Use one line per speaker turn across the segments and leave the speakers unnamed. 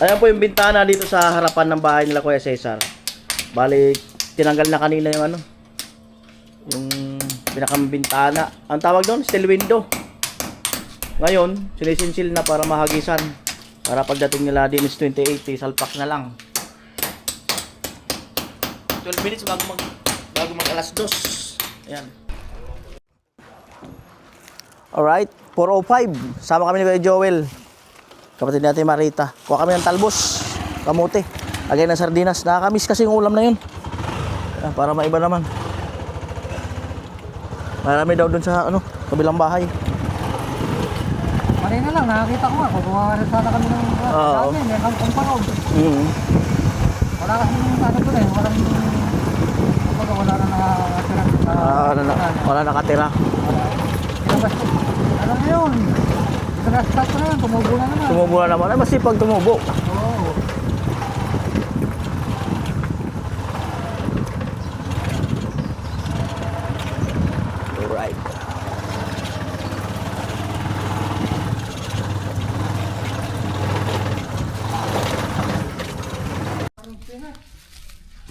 Ayan po yung bintana dito sa harapan ng bahay nila Kuya Cesar. Bali, tinanggal na kanina yung ano, yung pinakang bintana. Ang tawag doon, steel window. Ngayon, sinisinsil na para mahagisan. Para pagdating nila din is 2080, salpak na lang. 12 minutes bago mag alas 2. Ayan. Alright, 4:05. Sama kami ni Kuya Joel. Kapatid natin Marita. Kuha kami ng talbos, kamote, lagay ng sardinas. Nakakamiss kasi yung ulam na yun. Para maiba naman. Marami daw dun sa ano, kabilang bahay.
Marina lang, nakakita ko nga. Kukuha rin sana kami ng dami. May kumparaw. Wala kasi yung ano doon eh. Wala na nakatira.
Wala nakatira.
Ano na yun? Start na yun, tumubo na naman.
Tumubo na naman. Ay, masipag tumubo.
Oo.
Alright.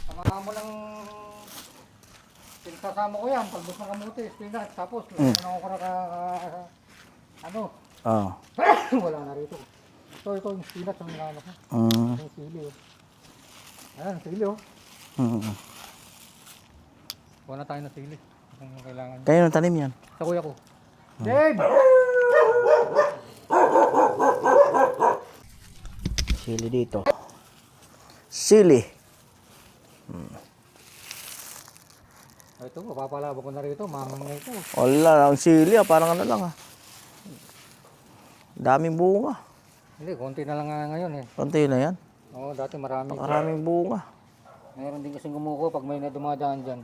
Samahan mo ng sasama ko yan, pagbus ng kamuti, spinach, tapos ano ko na ano?
Oo.
Wala na rito. Ito yung spinach ang nilano ko. Yung sili oh. Ayan, sili oh. Kuha na tayo ng sili. Kung kailangan.
Kayo nang tanim yan?
Sa kuya ko. Dave!
Sili dito. Sili.
Ito, papalabo ko na rito, mamang na ito.
Wala, ang sili parang ano lang daming bunga.
Hindi, konti na lang nga ngayon eh.
Konti na yan.
Oo, dati marami.
Maraming bunga.
Mayroon din kasing gumuko pag may na dumadaan dyan.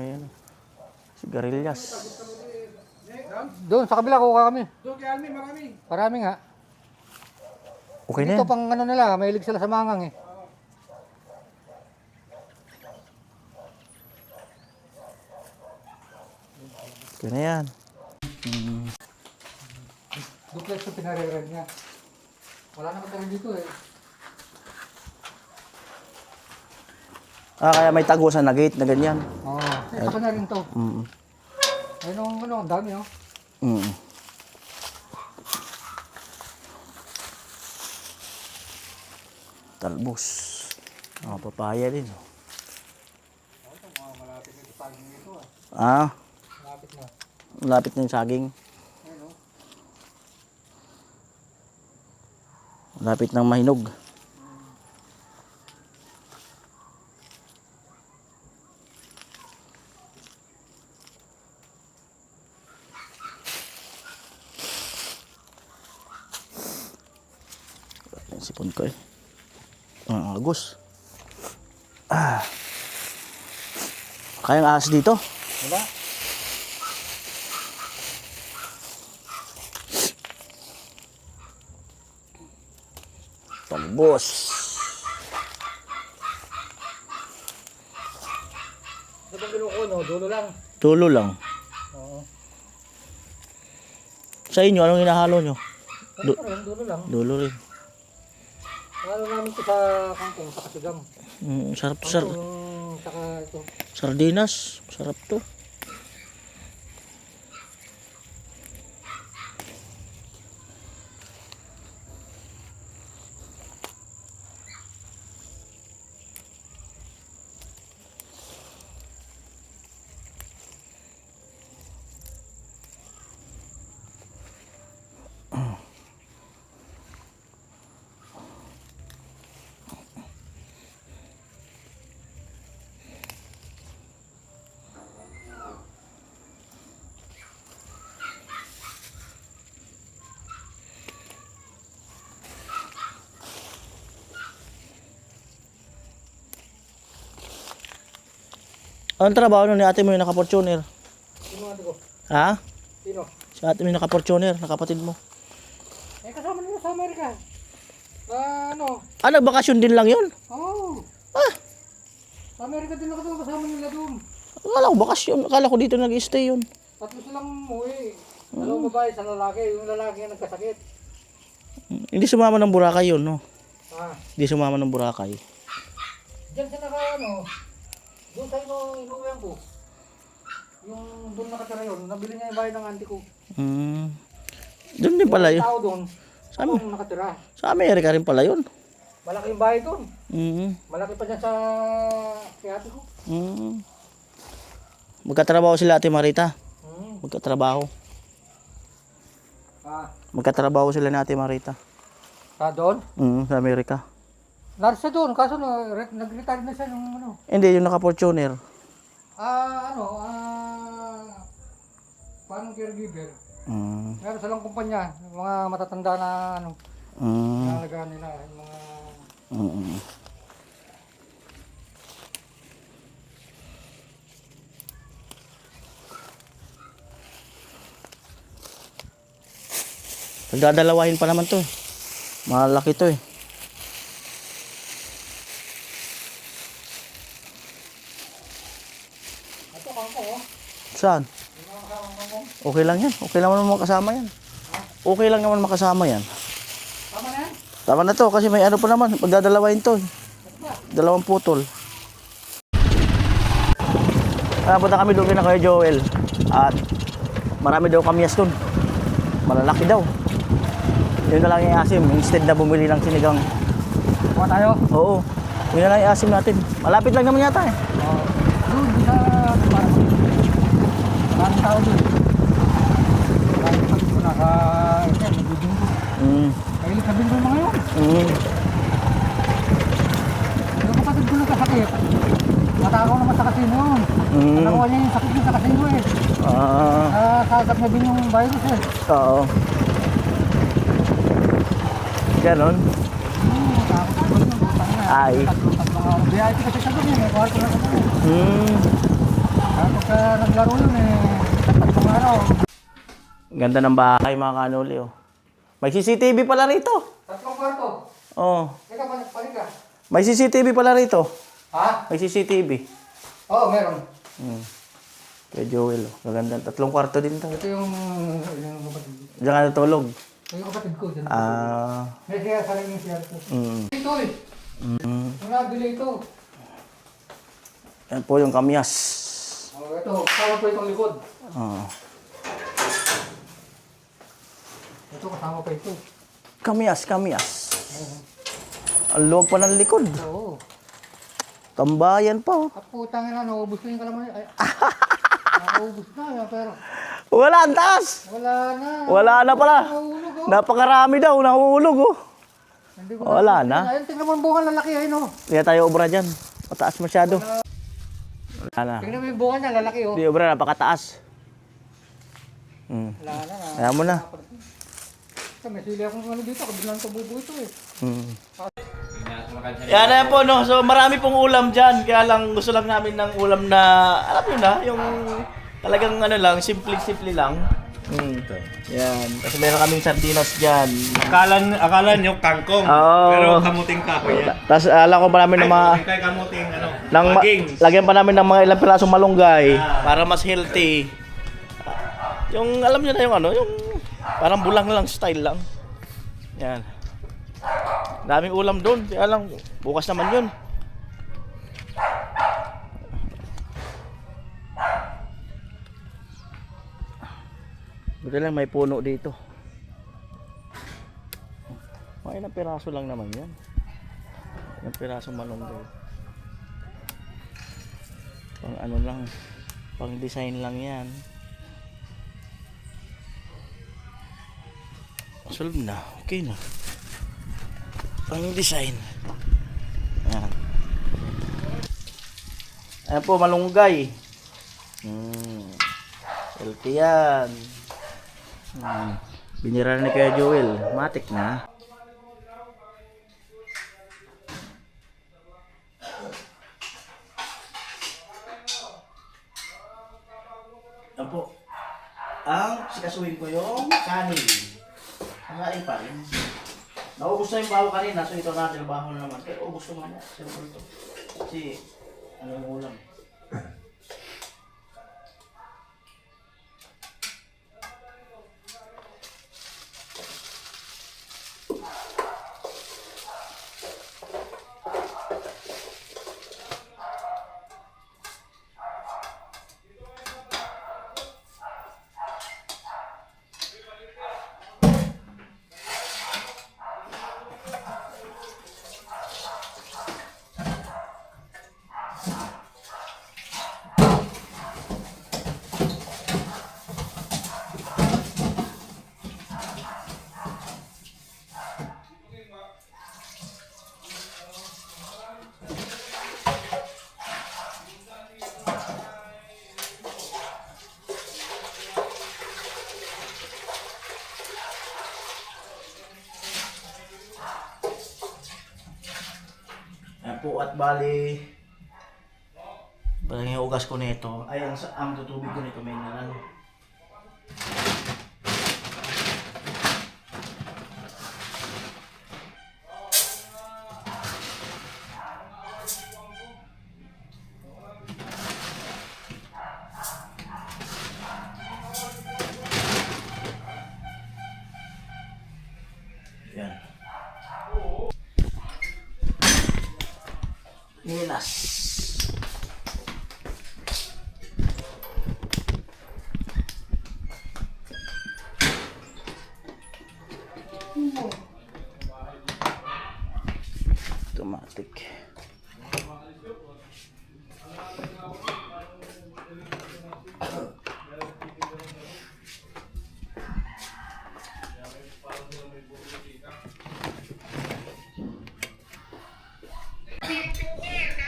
Ayan. Sigarilyas.
Doon, sa kabila kuha kami.
Doon kay Almi, marami.
Marami nga.
Okay na
Dito
yan.
pang ano nila, mahilig sila sa mangang eh.
Okay na yan.
Duplex yung pinare-red niya. Wala naman tayo dito eh.
Kaya may tagusan na gate na ganyan.
Oo. Saka na rin to. Ayun ang ano, ang dami oh.
Talbos. Papaya din.
Malapit na yung saging nito Malapit na.
Malapit na yung saging.
Ayun oh.
Malapit ng mahinog. Sipon ko eh. Ang agos. Kayang ahas dito?
Diba?
Talbos.
Ito bang ginuko no? Dulo lang.
Tulo lang.
Oo.
Sa inyo, anong hinahalo nyo?
Dulo lang.
Dulo rin.
Halo namin ito sa kangkong, sa kasigang.
Sarap
Saka ito.
sardinas. Sarap to. Anong trabaho nun ni ate mo yung naka-Fortuner?
Sino ate ko?
Ha?
Sino?
Si ate mo yung naka-Fortuner, nakapatid mo.
Eh kasama nila sa Amerika. Ano?
Nagbakasyon din lang yun?
Oo.
Ah,
Sa Amerika din ako doon, kasama nila doon.
akala ko bakasyon. Akala ko dito nag-stay yun.
Tatlo silang umuwi. Dalawang babae, isang lalaki. Yung lalaki yung nagkasakit.
Hindi sumama ng Boracay yun, no?
Ah,
Di sumama ng Boracay.
diyan sa doon sa inuwihan ko. Yung doon nakatira yun, nabili niya yung bahay ng auntie ko.
Doon din pala
Yung
yun.
tao doon,
Saan?
ako nakatira.
Sa Amerika rin pala yun.
Malaki yung bahay doon. Malaki pa dyan sa kay ate ko.
Magkatrabaho sila Ate Marita.
Hmm.
Magkatrabaho.
Ah,
Magkatrabaho sila ni Ate Marita.
doon?
Sa Amerika.
Nasa doon, kaso nag-retire na siya nung ano.
Hindi, yung naka-Fortuner.
Paano caregiver?
Mm.
Meron silang kumpanya, yung mga matatanda na nalagaan nila, yung mga...
Pagdadalawahin pa naman to eh. Malaki to eh.
Ito, kangko, oh.
Saan? Okay lang yan. Okay lang naman makasama yan. Okay lang naman makasama yan.
Tama na yan?
Tama na to kasi may ano pa naman. Pagdadalawahin to eh. Dalawang putol. Punta kami doon kina Kuya Joel. At marami daw kamyas doon. Malalaki daw. Yun na lang yung asim. Instead na bumili ng sinigang.
Kuha tayo?
Oo. Yun na lang yung asim natin. Malapit lang naman yata eh.
Doon, sa... Maraming tao doon. Maraming pagod ko naka... Ito, nagduding ko. Kahilig sabihin ko yung mga yun. Yung kapatid ko nagkasakit. Matakaw naman sa kasino yun. Nakuha niya yung sakit niya sa kasino eh. Sasap na din yung virus eh.
Oo. Ganon? Ay.
VIP kasi sa doon eh. Kuha ko na sa doon eh. Tapos naglaro yun eh. Tatlong araw.
Ganda ng bahay mga kanuli oh. May CCTV pala rito.
Tatlong kwarto.
Oo.
Teka, balik ka.
May CCTV pala rito.
Ha?
May CCTV.
Oo, meron.
Kaya Joel oh. Maganda. 3 kwarto din to.
Ito yung kapatid ko.
Diyan ka natulog.
Ito yung kapatid ko. Dyan. May siya sa rin yung siya ito. Ito eh. Yung nabili ito.
Yan po yung kamyas.
Ito, kasama po itong likod. Ito, kasama pa ito.
Kamyas. Ang luwag pa ng likod.
Oo.
Tambayan pa oh.
Putang ina, naubos ko yung kalaman. Naubos na, pero
Wala, ang taas. Wala na pala.
nahulog oh.
Napakarami daw, nahulog oh.
Hindi ko
Wala na.
Ayun, tingnan mo ang bunga lalaki ayun oh.
Kaya tayo obra dyan. Mataas masyado. Wala na.
Tingnan mo yung bunga niya, lalaki oh.
Di obra, napakataas.
Wala na.
Kaya mo na.
Ito, may sili akong ano dito, kabilang tububo ito eh.
Yan na po no. So marami pong ulam dyan. Kaya lang gusto lang namin ng ulam na, alam nyo na, yung talagang ano lang, simple lang. Yan. Kasi meron kaming sardinas dyan.
Akala nyo kangkong,
Oo.
pero kamuting kahoy yan.
Tapos alam ko marami ng mga,
Kay kamuting
ng lagyan pa namin ng mga ilang pirasong malunggay para mas healthy. Yung alam niyo na yung ano, yung parang bulang lang style lang. Yan. Daming ulam doon. Kaya lang bukas naman 'yun. Buti lang may puno dito. May ilang piraso lang naman 'yan. Ilang pirasong malunggay. Pang ano lang, pang design lang 'yan. Solve na, okay na. Pang design. Ayan. Ayan po, malunggay. Healthy yan. Binira ni Kuya Joel. Matik na. Ayan po. Ang sikasuhin ko yung kanin. Kakain pa rin. Naubos na yung baho kanina, so ito natin ang baho na naman. Kaya ubos ko nga. Siyempre ito. Kasi, ano yung ulam. po at bali parang yung ugas ko nito ay ang tutubig ko nito may nalang. Yan. Nilas. Automatic.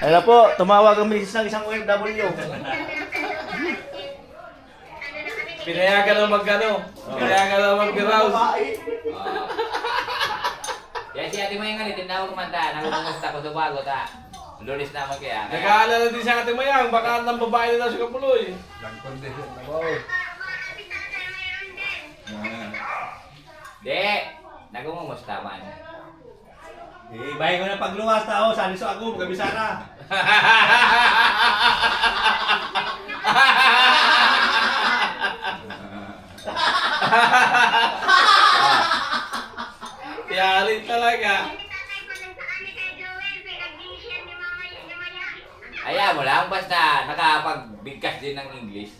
Ayun po, tumawag ang misis ng isang OFW.
Pinayagan na mag-ano. Pinayagan na mag-browse.
Kaya si Ate Mayang nga, tinawag kumanta, nakukumusta ko sa bago ta. Lunis naman kaya.
Nag-aalala din siya Ate Mayang. Baka ng babae na daw si Kapuloy.
Di, nagkukumusta man.
Eh, bahay ko na pagluwas tao. Saliso ako, magkabisara. Yari talaga.
Ayaw mo lang, basta nakapagbigkas din ng English.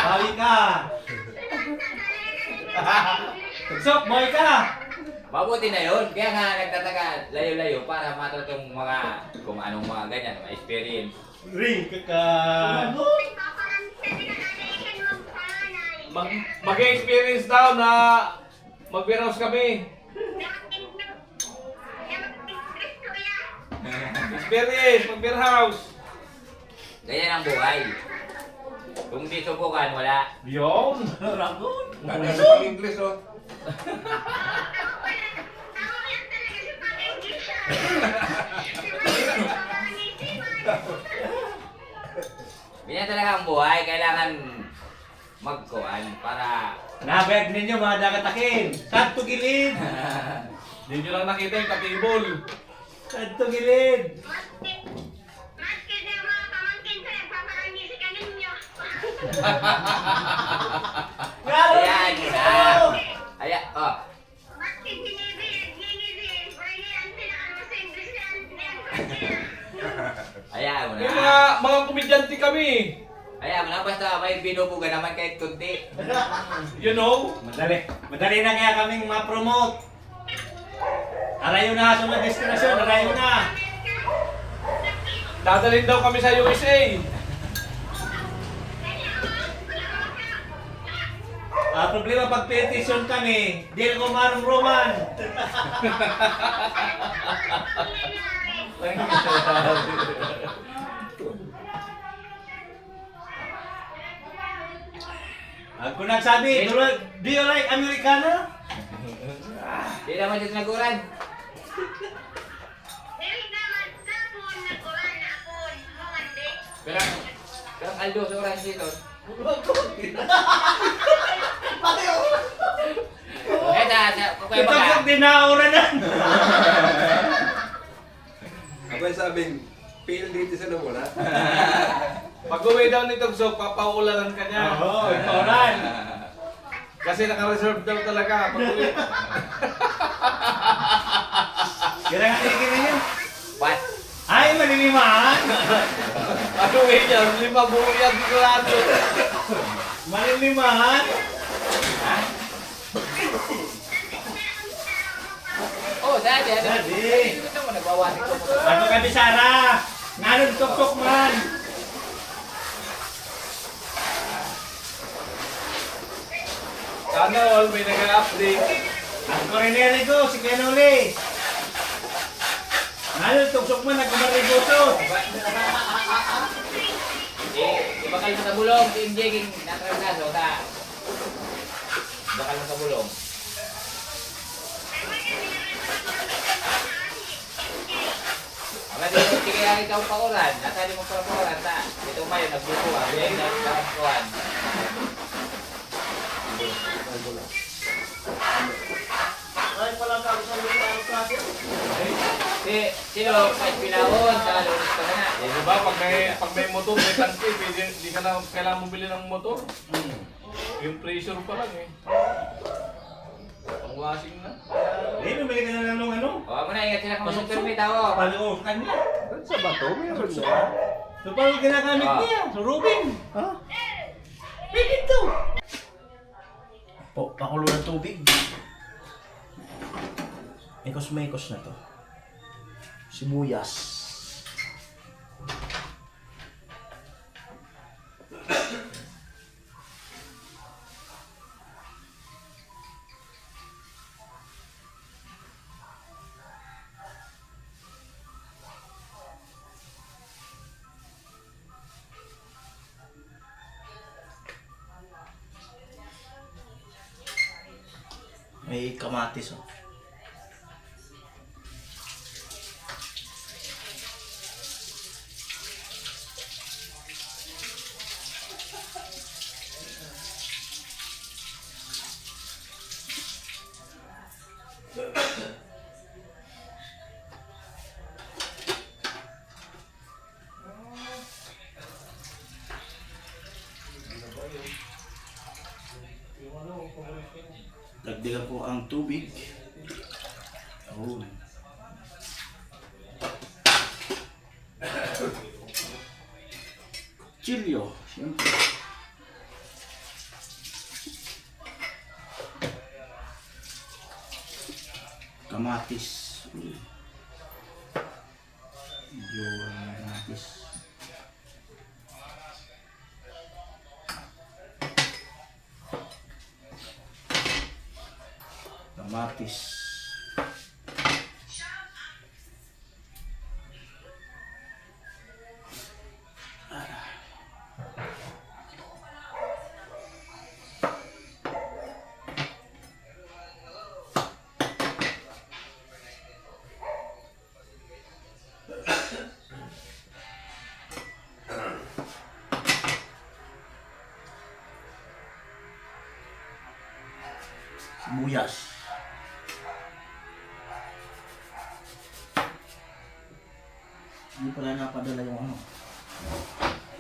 Bawi ka. Tugsok, boy ka.
Mabuti na yun, kaya nga nagtataka layo-layo para matutong mga, kung anong mga ganyan, mga experience.
Ring ka. Mag-experience daw na mag-warehouse kami. Experience, mag-warehouse.
Ganyan ang buhay. Kung di subukan, wala.
Yun. Ragon.
Nasa pang-English, oh.
Ganyan talaga ang buhay, kailangan magkuhan para...
Nabeg ninyo mga dagatakin. Sadto gilid. Hindi nyo lang nakita yung katibol. Sadto gilid.
Ayan mo na. Ayan, oh. Ayan mo
May
na.
mga komedyante kami.
Ayan mo na, basta may binubuga naman kahit kunti.
You know? Madali na kaya kaming ma-promote. Arayo na, sunod destinasyon, arayo na. Dadalhin daw kami sa USA. Problema pag petition kami, di ko marumruman. Ako nagsabi, do you like Americana?
Di naman siya tinaguran. Pero ang Aldo sa oras dito. Kuya
Ito
Baga.
pag dinauranan.
Ako yung sabing, fail dito sa namula.
Pag uwi daw ni Tugsok, papaulanan ka niya. Oo, itoran. Kasi naka-reserve daw talaga. Pag uwi. Kira-kira niya.
What?
Ay, malilimaan. Ano uwi niya? 5 buo yan sigurado. Malilimaan.
Oh, dati.
Dati.
Ito mo nagbawasin ko.
Ano kami, Sarah? Ngayon, Tugsok man. Sana all may nag-update. Ang koronere ko, si Kenoli. Ngayon, Tugsok man, nagkumarigoso.
Bakal mo sa bulong, Team Jaging, natrangkaso, ta. Bakal mo sa bulong. Wala dito, sige lang ikaw paulan. Natali mo pala paulan. Ito mayo, nagbukuhan. Yan, nagbukuhan.
Ay, pala ka sa
Sino, kahit pinahon, sa lunes pa na.
Eh, di ba, pag may motor, may tangke, hindi ka na kailangan mo bili ng motor. Yung pressure pa lang eh. Ang washing na.
Eh, bumili ka na ng ano?
O, mo na, ingat sila kung may permit ako.
Paano kanya?
Sa bato, meron siya.
So, paano ginagamit
Ah.
niya? So, Robin.
Ha?
Pwede to.
Po, pakulo ng tubig. Mekos-mekos na to. Sibuyas. May kamatis oh. Dagdagan ko ang tubig. Oh. Chilyo, siyempre. Kamatis. Medyo kamatis. Kamatis. Sibuyas. Hindi pala napadala yung ano.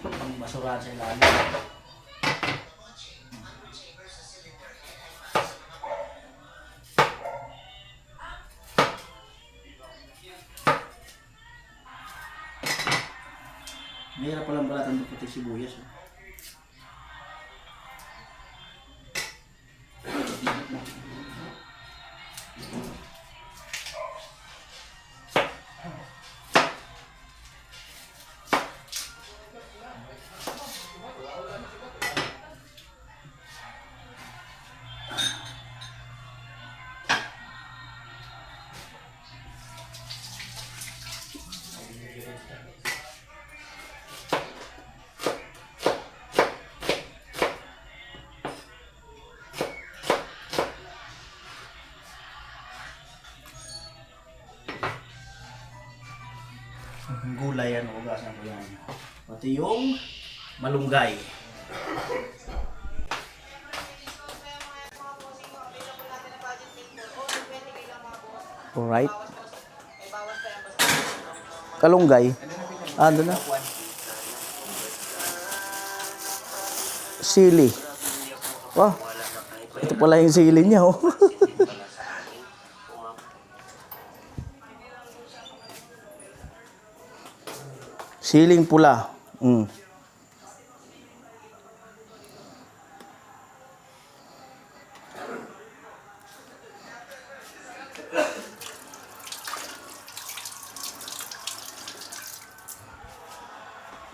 Ang basurahan sa ilalim. Mahirap palang balatan ng puti sibuyas. Oh. Gulay yan, hugasan ko yan. Pati yung malunggay. Alright. Kalunggay. Ano na? Sili. Wow. Ito pala yung sili niya, oh. Siling pula.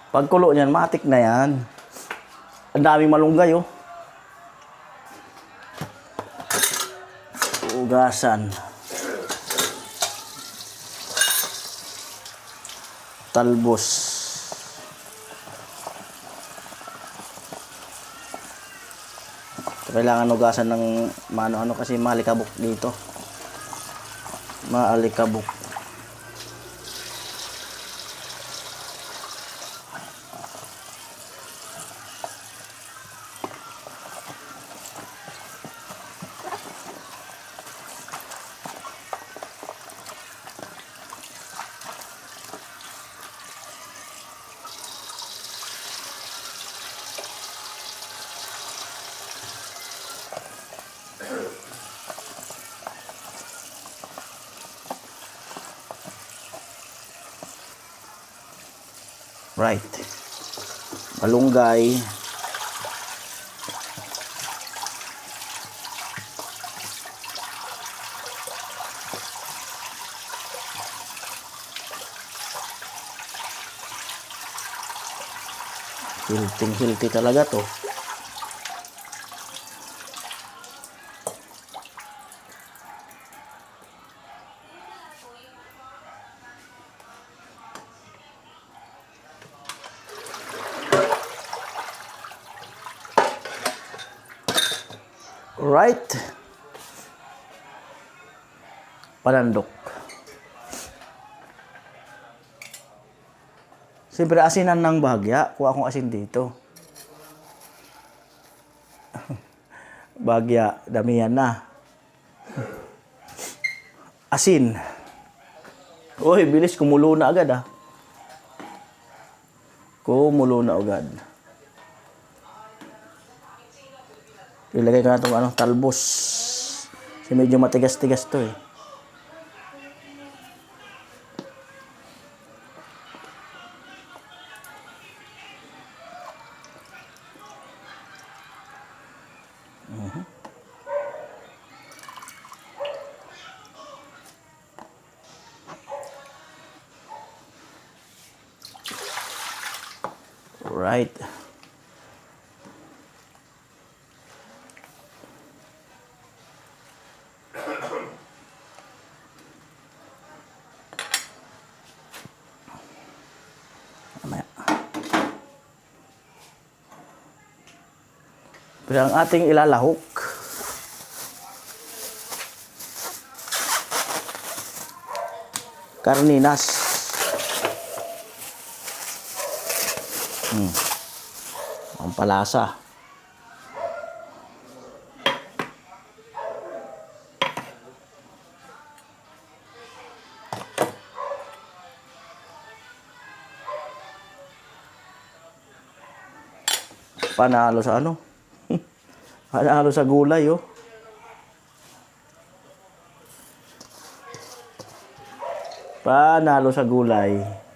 Pagkulo niyan, matik na yan. Ang daming malunggay, oh. Ugasan. Talbos. Kailangan ugasan ng ano kasi maalikabok dito. Maalikabok. Right. Malunggay. Healthy talaga to. Right. Panandok. Siyempre, asinan ng Bahagya. Kuha akong asin dito. Bahagya, damihan na. Asin. Uy, bilis. Kumulo na agad, ah. Kumulo na agad. Ilagay ko na itong talbos. Kasi medyo matigas-tigas to, eh. Right. Mamaya. Pero ang ating ilalahok, karninas. Ang palasa. Panalo sa ano? Panalo sa gulay, oh. Panalo sa gulay.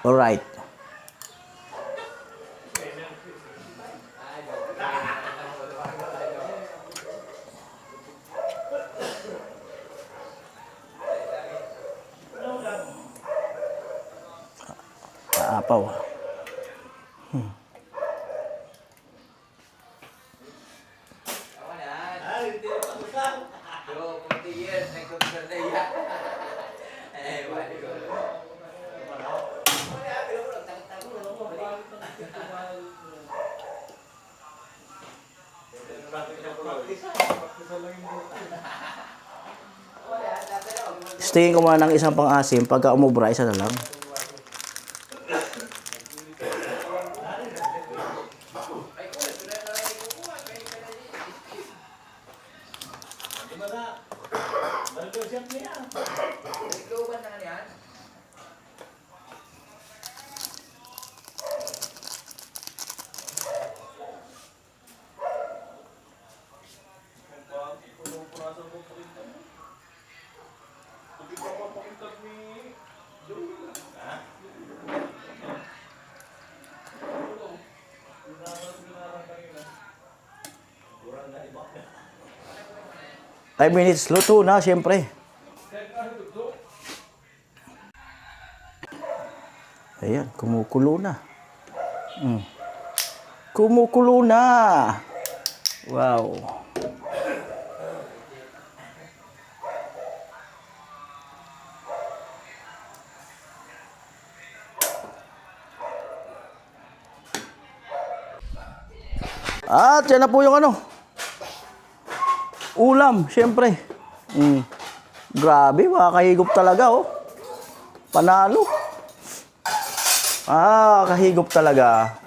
All right. Aapaw. Stayin ko muna ng isang pang-asim. Pagka umubra, isa na lang. Five minutes, luto na, siyempre. Ayan, kumukulo na. Kumukulo na. Wow. At yan na po yung ano. Ulam, syempre. Grabe, makakahigop talaga, oh. Panalo. Kahigop talaga.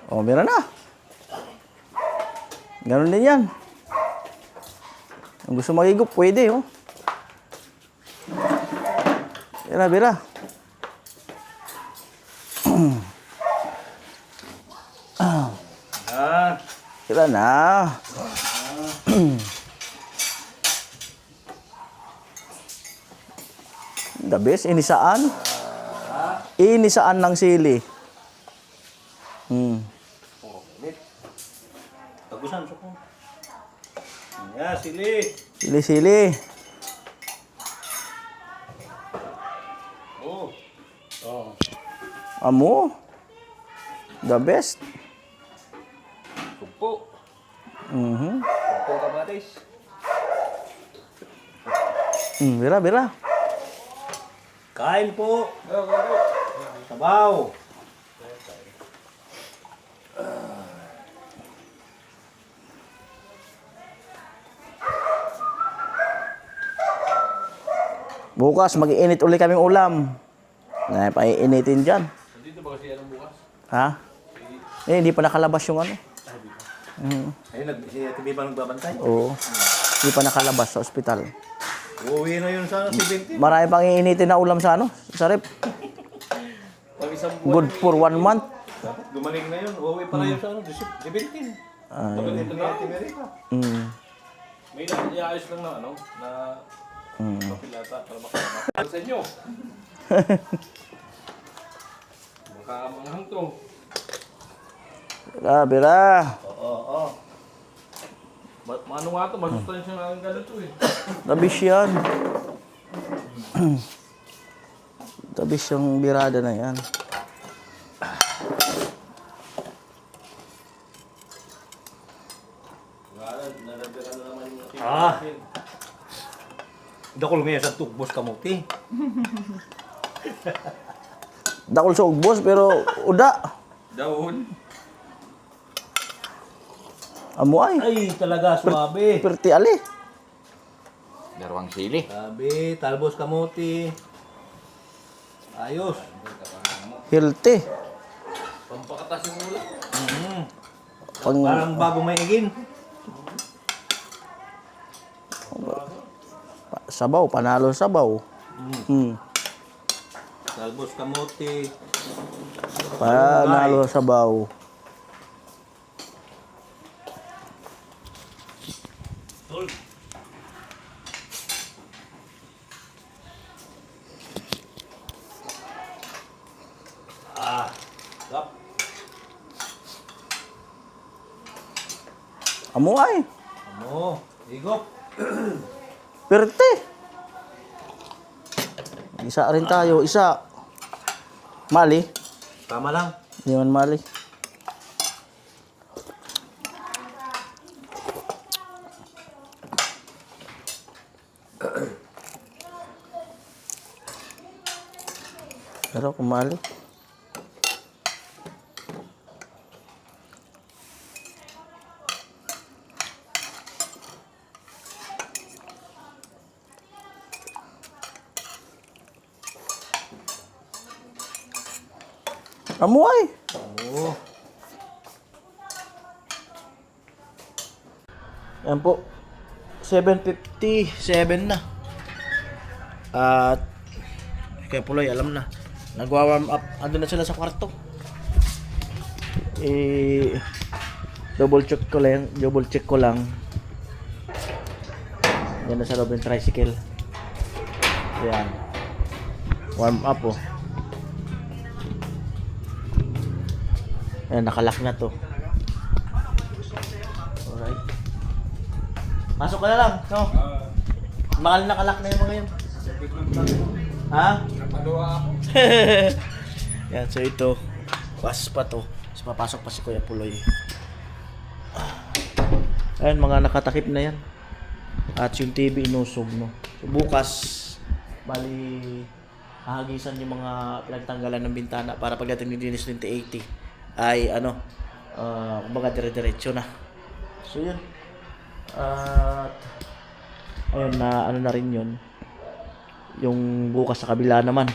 Oh, meron na. Ganun din yan. Kung gusto magigop, pwede, oh. Bira, bira. Bira na. The best, inisaan. Inisaan ng sili.
Tagusan ko. Ya, sili.
Sili-sili.
Oh. Oh.
Amo. The best.
Supo.
Ito kamatis.
Bira, bira.
Kain po. Sabaw.
Bukas, mag-iinit ulit kaming ulam. Paiinitin dyan.
Dito ba kasi anong bukas?
Ha? Hindi pa nakalabas yung ano.
Ayun, si TV pa nagbabantay.
Oo. Hindi pa nakalabas sa ospital.
Uuwi na yun sa 17.
Marami pang iinitin na ulam sa ano, sa rep.
Pag isang buwan.
Good for 1 month.
Dapat gumaling na yun. Uuwi pa na yun sa 17.
Ay,
Ito na. May naiayos lang na ano, na papilata para makakamahal sa inyo. Makamanghang to.
Bira, bira.
Oo.
Ano nga to, masustansya nga ang ganito eh.
Tabis yan. Tabis yung birada na yan.
Dakol ngayon sa tukbos kamuti.
Dakol sa ugbos pero uda.
Dahon.
Amo ay.
Ay, talaga suabe.
Perti ali.
Darwang sili.
Sabi, talbos kamuti. Ayos.
Healthy.
Pampakatas yung ulam.
Pang,
Parang bago may igin.
sabaw, panalo sabaw.
Talbos kamuti.
Panalo sabaw.
Gap.
Amo ay.
Ano? Igop.
Perte. Isa rin tayo, isa. Mali.
Tama lang.
Hindi man mali. Pero kung mali. Amoy.
Oo.
Yan po. 7:57 na. At kaya Puloy, alam na. Nagwa-warm up. Ando na sila sa kwarto. Double check ko lang. Yan na sa loob ng tricycle. Yan. Warm up oh. Ayan, nakalock na to. Alright. Pasok ka na lang, no? Mahal nakalock na yung mga yun. Ha?
Napaluwa ako.
Yan, so ito. Pas pa to. So, papasok pa si Kuya Puloy. Ayan, mga nakatakip na yan. At yung TV inusog, no. So, bukas, bali, hahagisan yung mga pinagtanggalan ng bintana para pagdating ni Dinis 2080 ay kumbaga dire-diretso na. So yun. At ayun na na rin yun. Yung bukas sa kabila naman.